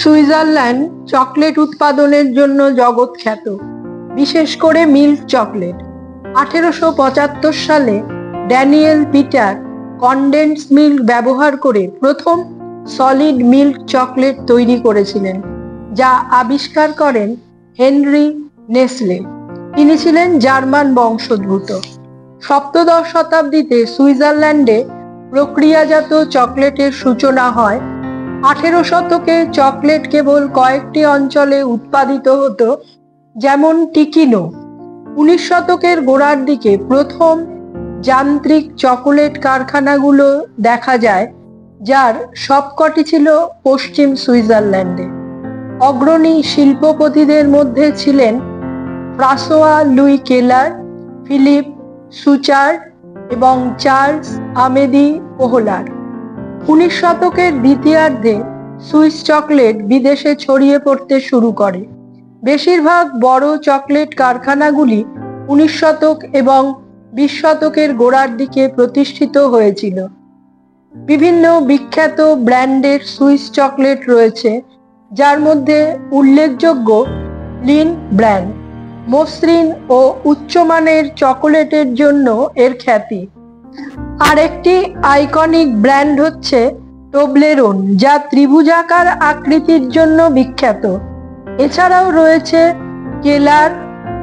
Switzerland chocolate উৎপাদনের জন্য জগৎ খ্যাত, বিশেষ করে মিল্ক চকলেট। 1875 সালে ড্যানিয়েল পিটার কনডেন্স মিল্ক ব্যবহার করে প্রথম সলিড মিল্ক চকলেট তৈরি করেছিলেন, যা আবিষ্কার করেন হেনরি নেসলে। তিনি ছিলেন জার্মান বংশোদ্ভূত। সপ্তদশ শতাব্দীতে সুইজারল্যান্ডে প্রক্রিয়াজাত চকলেটের সূচনা হয়। 18 শতকে চকলেট কেবল কয়েকটি অঞ্চলে উৎপাদিত হতো, যেমন টিকিনো। 19 শতকের গোড়ার দিকে প্রথম যান্ত্রিক চকোলেট কারখানাগুলো দেখা যায়, যার সবকটি ছিল পশ্চিম সুইজারল্যান্ডে। অগ্রণী শিল্পপতিদের মধ্যে ছিলেন ফ্রাঁসোয়া লুই কেলার, ফিলিপ সুচার্ড এবং চার্লস আমেদি পোহলার। 19 শতকের দ্বিতীয়ার্ধে সুইস চকলেট বিদেশে ছড়িয়ে পড়তে শুরু করে। বেশিরভাগ বড় চকলেট কারখানাগুলি 19 শতক এবং 20 শতকের গোড়ার দিকে প্রতিষ্ঠিত হয়েছিল। বিভিন্ন বিখ্যাত ব্র্যান্ডের সুইস চকলেট রয়েছে, যার মধ্যে উল্লেখযোগ্য লিন ব্র্যান্ড। মসৃণ ও উচ্চমানের চকোলেটের জন্য এর খ্যাতি। আরেকটি আইকনিক ব্র্যান্ড হচ্ছে টোবলেরোন, যা ত্রিভুজাকার আকৃতির জন্য বিখ্যাত। এছাড়াও রয়েছে কেলার,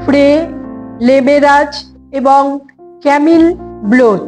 ফ্রে, লেবেরাজ এবং ক্যামিল ব্লোচ।